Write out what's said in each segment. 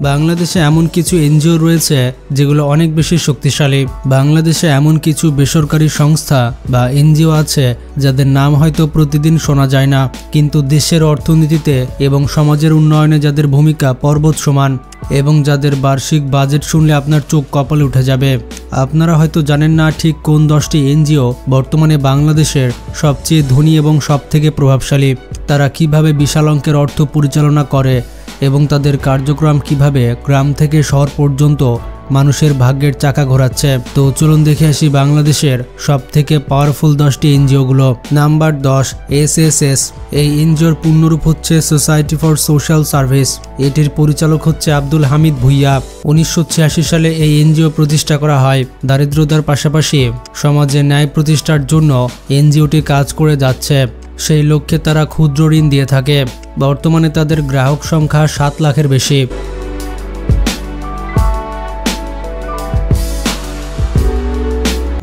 বাংলাদেশে এমন কিছু এনজিও রয়েছে যেগুলো অনেক বেশি শক্তিশালী। বাংলাদেশে এমন কিছু বেসরকারি সংস্থা বা এনজিও আছে যাদের নাম হয়তো প্রতিদিন শোনা যায় না, কিন্তু দেশের অর্থনীতিতে এবং সমাজের উন্নয়নে যাদের ভূমিকা পর্বত সমান, এবং যাদের বার্ষিক বাজেট শুনলে আপনার চোখ কপালে উঠে যাবে। আপনারা হয়তো জানেন না ঠিক কোন 10টি এনজিও বর্তমানে বাংলাদেশের সবচেয়ে ধনী এবং সবথেকে প্রভাবশালী। তারা কিভাবে বিশাল অঙ্কের অর্থ পরিচালনা করে এবং তাদের কার্যক্রম কিভাবে গ্রাম থেকে শহর পর্যন্ত মানুষের ভাগ্যের চাকা ঘোরাচ্ছে। তো চলুন দেখে আসি বাংলাদেশের সবথেকে পাওয়ারফুল 10টি এনজিওগুলো। Number 10, SSS। এই এনজিওর পূর্ণরূপ হচ্ছে সোসাইটি ফর সোশ্যাল সার্ভিস। এটির পরিচালক হচ্ছে আব্দুল হামিদ ভুইয়া। 1986 সালে এই এনজিও প্রতিষ্ঠা করা হয়। দারিদ্রতার পাশাপাশি সমাজে ন্যায় প্রতিষ্ঠার জন্য এনজিওটি কাজ করে যাচ্ছে। সেই লক্ষ্যে তারা ক্ষুদ্র ঋণ দিয়ে থাকে। বর্তমানে তাদের গ্রাহক সংখ্যা 7 লাখের বেশি।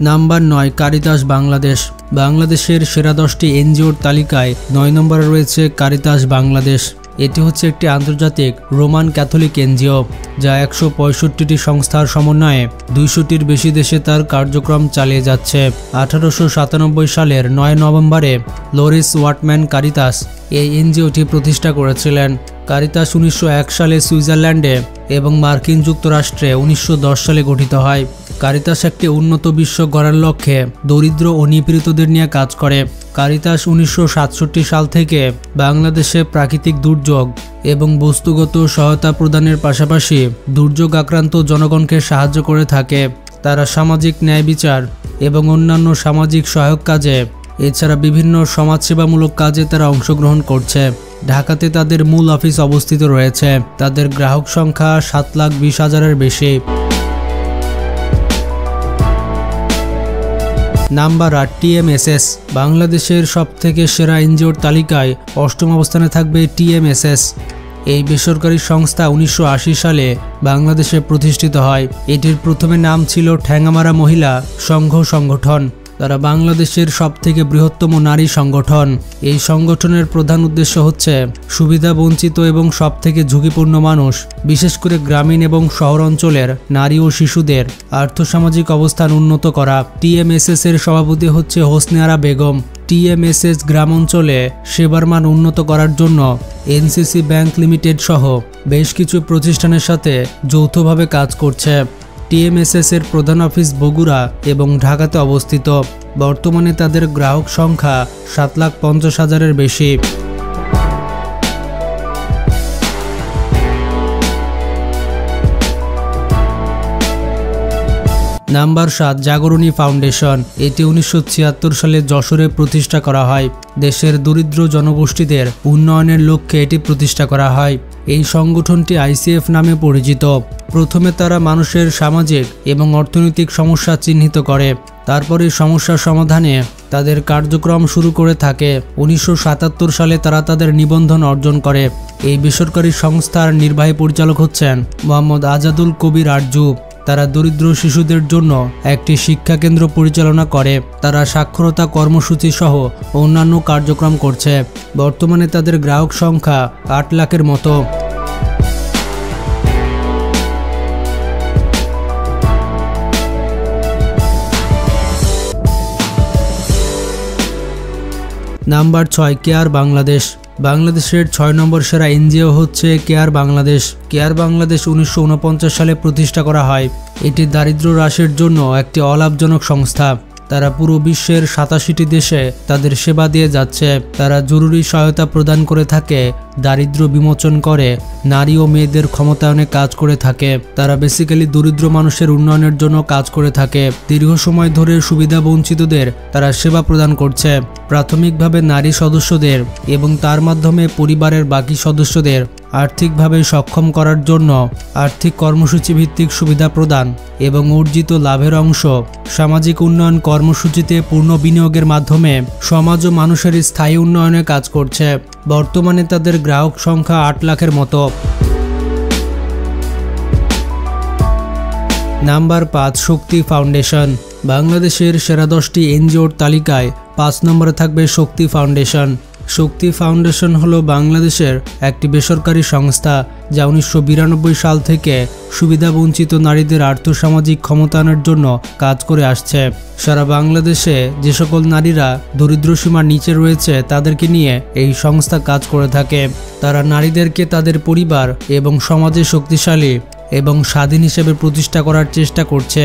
Number 9, Caritas Bangladesh. বাংলাদেশের সেরা 10টি এনজিওর তালিকায় 9 নম্বরে রয়েছে কারিতাস বাংলাদেশ। এটি হচ্ছে একটি আন্তর্জাতিক রোমান ক্যাথলিক এনজিও যা 165টি সংস্থার সমন্বয়ে 200টির বেশি দেশে তার কার্যক্রম চালিয়ে যাচ্ছে। 1897 সালের 9 নভেম্বরে লরিস ওয়াটম্যান কারিতাস এই এনজিওটি প্রতিষ্ঠা করেছিলেন। কারিতাস 1901 সালে সুইজারল্যান্ডে এবং মার্কিন যুক্তরাষ্ট্রে 1910 সালে গঠিত হয়। কারিতাস একটি উন্নত বিশ্ব গড়ার লক্ষ্যে দরিদ্র ও নিপীড়িতদের নিয়ে কাজ করে। কারিতাস 1967 সাল থেকে বাংলাদেশে প্রাকৃতিক দুর্যোগ এবং বস্তুগত সহায়তা প্রদানের পাশাপাশি দুর্যোগ আক্রান্ত জনগণকে সাহায্য করে থাকে। তারা সামাজিক ন্যায় বিচার এবং অন্যান্য সামাজিক সহায়ক কাজে, এছাড়া বিভিন্ন সমাজসেবামূলক কাজে তারা অংশগ্রহণ করছে। ঢাকাতে তাদের মূল অফিস অবস্থিত রয়েছে। তাদের গ্রাহক সংখ্যা 7,20,000-এর বেশি। Number 8, TMSS। বাংলাদেশের সবথেকে সেরা এনজিওর তালিকায় 8ম অবস্থানে থাকবে TMSS। এই বেসরকারি সংস্থা 1980 সালে বাংলাদেশে প্রতিষ্ঠিত হয়। এটির প্রথমে নাম ছিল ঠ্যাঙ্গামারা মহিলা সংঘ সংগঠন। তারা বাংলাদেশের সবথেকে বৃহত্তম নারী সংগঠন। এই সংগঠনের প্রধান উদ্দেশ্য হচ্ছে সুবিধা বঞ্চিত এবং সবথেকে ঝুঁকিপূর্ণ মানুষ, বিশেষ করে গ্রামীণ এবং শহর অঞ্চলের নারী ও শিশুদের আর্থসামাজিক অবস্থান উন্নত করা। TMSS এর সভাপতি হচ্ছে হোসনে আরা বেগম। TMSS গ্রাম অঞ্চলে সেবার মান উন্নত করার জন্য NCC ব্যাংক লিমিটেড সহ বেশ কিছু প্রতিষ্ঠানের সাথে যৌথভাবে কাজ করছে। TMSS এর প্রধান অফিস বগুড়া এবং ঢাকাতে অবস্থিত। বর্তমানে তাদের গ্রাহক সংখ্যা 7,50,000-এর বেশি। Number 7, Jagarani foundation. এটি 1976 সালে যশোরে প্রতিষ্ঠা করা হয়। দেশের দরিদ্র জনগোষ্ঠীদের উন্নয়নের লক্ষ্যে এটি প্রতিষ্ঠা করা হয়। এই সংগঠনটি ICF নামে পরিচিত। প্রথমে তারা মানুষের সামাজিক এবং অর্থনৈতিক সমস্যা চিহ্নিত করে, তারপরে সমস্যা সমাধানে তাদের কার্যক্রম শুরু করে থাকে। 1977 সালে তারা তাদের নিবন্ধন অর্জন করে। এই বেসরকারি সংস্থার নির্বাহী পরিচালক হচ্ছেন মোহাম্মদ আজাদুল কবির আরজু। তারা দরিদ্র শিশুদের জন্য একটি শিক্ষা কেন্দ্র পরিচালনা করে। তারা সাক্ষরতা কর্মসূচি সহ অন্যান্য কার্যক্রম করছে। বর্তমানে তাদের গ্রাহক সংখ্যা 8 লাখের মতো। Number 6, care Bangladesh. বাংলাদেশের 6 নম্বর সেরা এনজিও হচ্ছে কেয়ার বাংলাদেশ। কেয়ার বাংলাদেশ 1949 সালে প্রতিষ্ঠা করা হয়। এটি দারিদ্র্য হ্রাসের জন্য একটি অলাভজনক সংস্থা। তারা পুরো বিশ্বের 87টি দেশে তাদের সেবা দিয়ে যাচ্ছে। তারা জরুরি সহায়তা প্রদান করে থাকে, দারিদ্র্য বিমোচন করে, নারী ও মেয়েদের ক্ষমতায়নে কাজ করে থাকে। তারা বেসিক্যালি দরিদ্র মানুষের উন্নয়নের জন্য কাজ করে থাকে। দীর্ঘ সময় ধরে সুবিধা বঞ্চিতদের তারা সেবা প্রদান করছে। প্রাথমিকভাবে নারী সদস্যদের এবং তার মাধ্যমে পরিবারের বাকি সদস্যদের আর্থিকভাবে সক্ষম করার জন্য আর্থিক কর্মসূচি ভিত্তিক সুবিধা প্রদান এবং অর্জিত লাভের অংশ সামাজিক উন্নয়ন কর্মসূচিতে পূর্ণ বিনিয়োগের মাধ্যমে সমাজ ও মানুষের স্থায়ী উন্নয়নে কাজ করছে। বর্তমানে তাদের গ্রাহক সংখ্যা 8 লাখের মতো। নাম্বার 5, শক্তি ফাউন্ডেশন। বাংলাদেশের সেরা 10টি এনজিওর তালিকায় 5 নম্বরে থাকবে শক্তি ফাউন্ডেশন। শক্তি ফাউন্ডেশন হলো বাংলাদেশের একটি বেসরকারি সংস্থা যা 1992 সাল থেকে সুবিধাবঞ্চিত নারীদের আর্থসামাজিক ক্ষমতায়নের জন্য কাজ করে আসছে। সারা বাংলাদেশে যে সকল নারীরা দরিদ্রসীমার নিচে রয়েছে তাদেরকে নিয়ে এই সংস্থা কাজ করে থাকে। তারা নারীদেরকে তাদের পরিবার এবং সমাজে শক্তিশালী এবং স্বাধীন হিসেবে প্রতিষ্ঠা করার চেষ্টা করছে।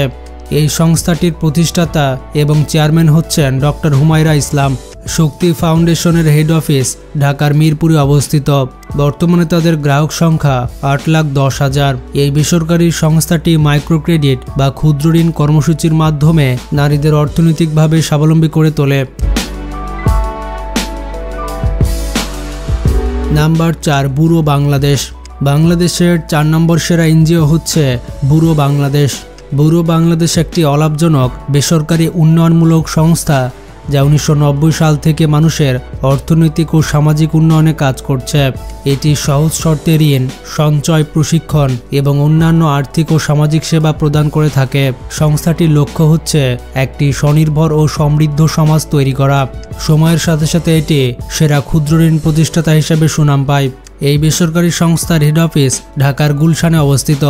এই সংস্থাটির প্রতিষ্ঠাতা এবং চেয়ারম্যান হচ্ছেন ডক্টর হুমায়রা ইসলাম। শক্তি ফাউন্ডেশনের হেড অফিস ঢাকার মিরপুরে অবস্থিত। বর্তমানে তাদের গ্রাহক সংখ্যা 8,10,000। এই বেসরকারি সংস্থাটি মাইক্রো ক্রেডিট বা ক্ষুদ্র ঋণ কর্মসূচির মাধ্যমে নারীদের অর্থনৈতিকভাবে স্বাবলম্বী করে তোলে। Number 4, bureau Bangladesh. বাংলাদেশের 4 নম্বর সেরা এনজিও হচ্ছে ব্যুরো বাংলাদেশ। ব্যুরো বাংলাদেশ একটি অলাভজনক বেসরকারি উন্নয়নমূলক সংস্থা যা 1990 সাল থেকে মানুষের অর্থনৈতিক ও সামাজিক উন্নয়নে কাজ করছে। এটি সহজ শর্তে ঋণ, সঞ্চয়, প্রশিক্ষণ এবং অন্যান্য আর্থিক ও সামাজিক সেবা প্রদান করে থাকে। সংস্থাটির লক্ষ্য হচ্ছে একটি স্বনির্ভর ও সমৃদ্ধ সমাজ তৈরি করা। সময়ের সাথে সাথে এটি সেরা ক্ষুদ্র ঋণ প্রতিষ্ঠাতা হিসেবে সুনাম পায়। এই বেসরকারি সংস্থার হেড অফিস ঢাকার গুলশানে অবস্থিত।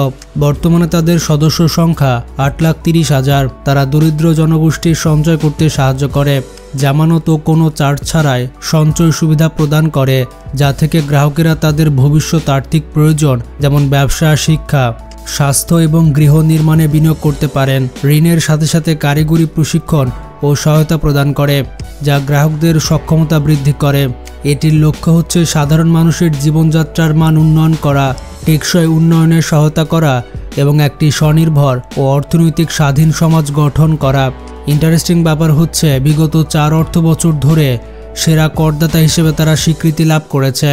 বর্তমানে তাদের সদস্য সংখ্যা 8,30,000। তারা দরিদ্র জনগোষ্ঠীর সঞ্চয় করতে সাহায্য করে, জামানত ও কোনো চার্জ ছাড়াই সঞ্চয় সুবিধা প্রদান করে, যা থেকে গ্রাহকেরা তাদের ভবিষ্যৎ আর্থিক প্রয়োজন যেমন ব্যবসা, শিক্ষা, স্বাস্থ্য এবং গৃহ নির্মাণে বিনিয়োগ করতে পারেন। ঋণের সাথে সাথে কারিগরি প্রশিক্ষণ ও সহায়তা প্রদান করে, যা গ্রাহকদের সক্ষমতা বৃদ্ধি করে। এটির লক্ষ্য হচ্ছে সাধারণ মানুষের জীবনযাত্রার মান উন্নয়ন করা, টেকসই উন্নয়নে সহায়তা করা এবং একটি স্বনির্ভর ও অর্থনৈতিক স্বাধীন সমাজ গঠন করা। ইন্টারেস্টিং ব্যাপার হচ্ছে বিগত 4 অর্থ বছর ধরে সেরা করদাতা হিসেবে তারা স্বীকৃতি লাভ করেছে।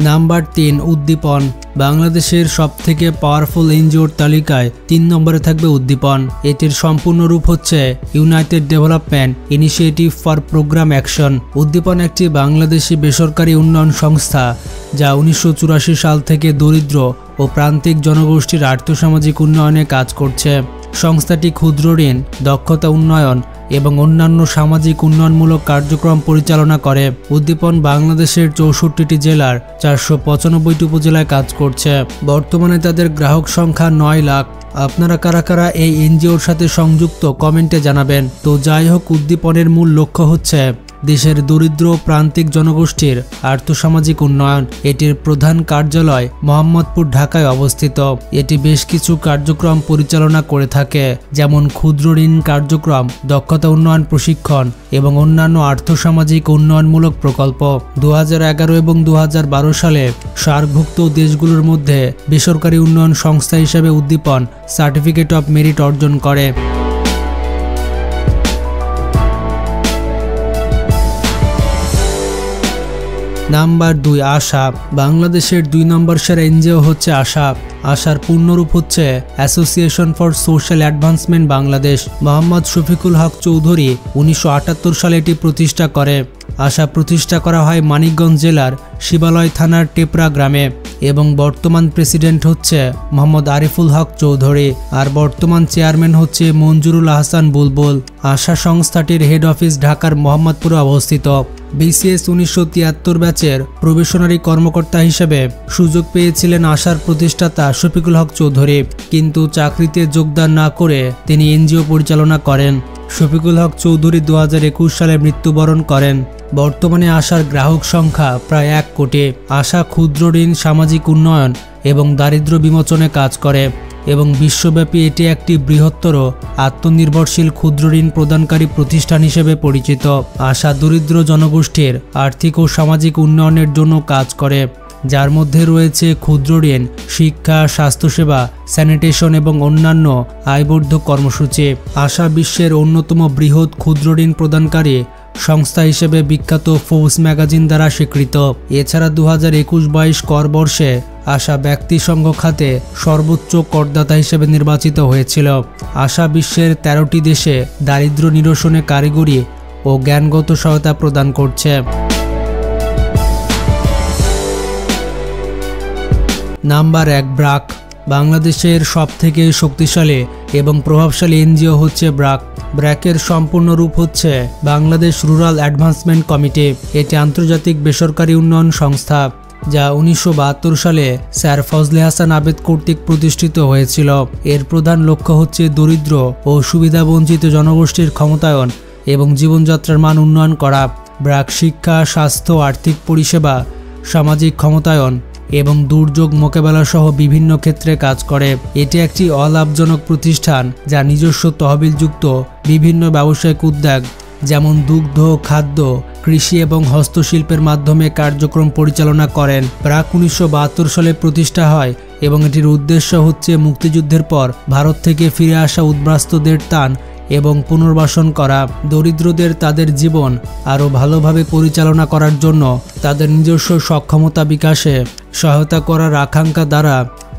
নাম্বার 3, উদ্দীপন। বাংলাদেশের সবথেকে পাওয়ারফুল এনজিওর তালিকায় 3 নম্বরে থাকবে উদ্দীপন। এটির সম্পূর্ণ রূপ হচ্ছে united development initiative for programme action. Uddipan একটি বাংলাদেশি বেসরকারি উন্নয়ন সংস্থা যা 1984 সাল থেকে দরিদ্র ও প্রান্তিক জনগোষ্ঠীর আর্থসামাজিক উন্নয়নে কাজ করছে। সংস্থাটি ক্ষুদ্র ঋণ, দক্ষতা উন্নয়ন এবং অন্যান্য সামাজিক উন্নয়নমূলক কার্যক্রম পরিচালনা করে। উদ্দীপন বাংলাদেশের 64টি জেলার 495টি উপজেলায় কাজ করছে। বর্তমানে তাদের গ্রাহক সংখ্যা 9 লাখ। আপনারা কারা কারা এই এনজিওর সাথে সংযুক্ত কমেন্টে জানাবেন। তো যাই হোক, উদ্দীপনের মূল লক্ষ্য হচ্ছে দেশের দরিদ্র প্রান্তিক জনগোষ্ঠীর আর্থসামাজিক উন্নয়ন। এটির প্রধান কার্যালয় মোহাম্মদপুর, ঢাকায় অবস্থিত। এটি বেশ কিছু কার্যক্রম পরিচালনা করে থাকে, যেমন ক্ষুদ্র ঋণ কার্যক্রম, দক্ষতা উন্নয়ন প্রশিক্ষণ এবং অন্যান্য আর্থসামাজিক উন্নয়নমূলক প্রকল্প। 2011 এবং 2012 সালে সার্কভুক্ত দেশগুলোর মধ্যে বেসরকারি উন্নয়ন সংস্থা হিসেবে উদ্দীপন সার্টিফিকেট অফ মেরিট অর্জন করে। নাম্বার 2, আশা। বাংলাদেশের 2 নম্বর সেরা এনজিও হচ্ছে আশা। আশার পূর্ণরূপ হচ্ছে association for social advancement Bangladesh. Mohammad Shafiqul Haque Chowdhury 1978 সালে এটি প্রতিষ্ঠা করে। আশা প্রতিষ্ঠা করা হয় মানিকগঞ্জ জেলার শিবালয় থানার টেপরা গ্রামে এবং বর্তমান প্রেসিডেন্ট হচ্ছে মোহাম্মদ আরিফুল হক চৌধুরী, আর বর্তমান চেয়ারম্যান হচ্ছে মঞ্জুরুল আহসান বুলবুল। আশা সংস্থাটির হেড অফিস ঢাকার মোহাম্মদপুরে অবস্থিত। BCS 1973 ব্যাচের প্রবেশনারি কর্মকর্তা হিসেবে সুযোগ পেয়েছিলেন আশার প্রতিষ্ঠাতা শফিকুল হক চৌধুরী, কিন্তু চাকরিতে যোগদান না করে তিনি এনজিও পরিচালনা করেন। শফিকুল হক চৌধুরী 2021 সালে মৃত্যুবরণ করেন। বর্তমানে আশার গ্রাহক সংখ্যা প্রায় 1 কোটি। আশা ক্ষুদ্র ঋণ, সামাজিক উন্নয়ন এবং দারিদ্র্য বিমোচনে কাজ করে এবং বিশ্বব্যাপী এটি একটি বৃহত্তর আত্মনির্ভরশীল ক্ষুদ্র ঋণ প্রদানকারী প্রতিষ্ঠান হিসেবে পরিচিত। আশা দরিদ্র জনগোষ্ঠীর আর্থিক ও সামাজিক উন্নয়নের জন্য কাজ করে, যার মধ্যে রয়েছে ক্ষুদ্র ঋণ, শিক্ষা, স্বাস্থ্যসেবা, স্যানিটেশন এবং অন্যান্য আয়বর্ধক কর্মসূচি। আশা বিশ্বের অন্যতম বৃহৎ ক্ষুদ্র ঋণ প্রদানকারী সংস্থা হিসেবে বিখ্যাত ফোর্বস ম্যাগাজিন দ্বারা স্বীকৃত। এছাড়া 2021-22 কর বর্ষে আশা ব্যক্তিসংঘ খাতে সর্বোচ্চ করদাতা হিসেবে নির্বাচিত হয়েছিল। আশা বিশ্বের 13টি দেশে দারিদ্র্য নিরসনে কারিগরি ও জ্ঞানগত সহায়তা প্রদান করছে। নাম্বার 1, ব্র্যাক। বাংলাদেশের সবথেকে শক্তিশালী এবং প্রভাবশালী এনজিও হচ্ছে ব্র্যাক। ব্র্যাকের সম্পূর্ণ রূপ হচ্ছে বাংলাদেশ রুরাল অ্যাডভান্সমেন্ট কমিটি। এটি আন্তর্জাতিক বেসরকারি উন্নয়ন সংস্থা যা 1972 সালে স্যার ফজলে হাসান আবেদ কর্তৃক প্রতিষ্ঠিত হয়েছিল। এর প্রধান লক্ষ্য হচ্ছে দরিদ্র ও সুবিধাবঞ্চিত জনগোষ্ঠীর ক্ষমতায়ন এবং জীবনযাত্রার মান উন্নয়ন করা। ব্র্যাক শিক্ষা, স্বাস্থ্য, আর্থিক পরিষেবা, সামাজিক ক্ষমতায়ন এবং দুর্যোগ মোকাবেলা সহ বিভিন্ন ক্ষেত্রে কাজ করে। এটি একটি অলাভজনক প্রতিষ্ঠান যা নিজস্ব তহবিলযুক্ত বিভিন্ন ব্যবসায়িক উদ্যোগ যেমন দুগ্ধ, খাদ্য, কৃষি এবং হস্তশিল্পের মাধ্যমে কার্যক্রম পরিচালনা করেন। ব্র্যাক 1972 সালে প্রতিষ্ঠা হয় এবং এটির উদ্দেশ্য হচ্ছে মুক্তিযুদ্ধের পর ভারত থেকে ফিরে আসা উদ্বাস্তুদের ত্রাণ এবং পুনর্বাসন করা, দরিদ্রদের তাদের জীবন আরও ভালোভাবে পরিচালনা করার জন্য তাদের নিজস্ব সক্ষমতা বিকাশে সহায়তা করার আকাঙ্ক্ষা দ্বারা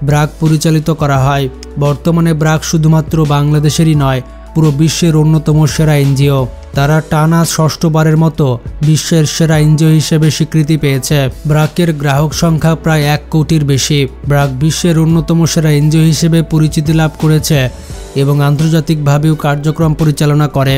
ব্র্যাক পরিচালিত করা হয়। বর্তমানে ব্র্যাক শুধুমাত্র বাংলাদেশেরই নয়, পুরো বিশ্বের অন্যতম সেরা এনজিও। তারা টানা ষষ্ঠবারের মতো বিশ্বের সেরা এনজিও হিসেবে স্বীকৃতি পেয়েছে। ব্র্যাকের গ্রাহক সংখ্যা প্রায় 1 কোটির বেশি। ব্র্যাক বিশ্বের অন্যতম সেরা এনজিও হিসেবে পরিচিতি লাভ করেছে এবং আন্তর্জাতিকভাবেও কার্যক্রম পরিচালনা করে।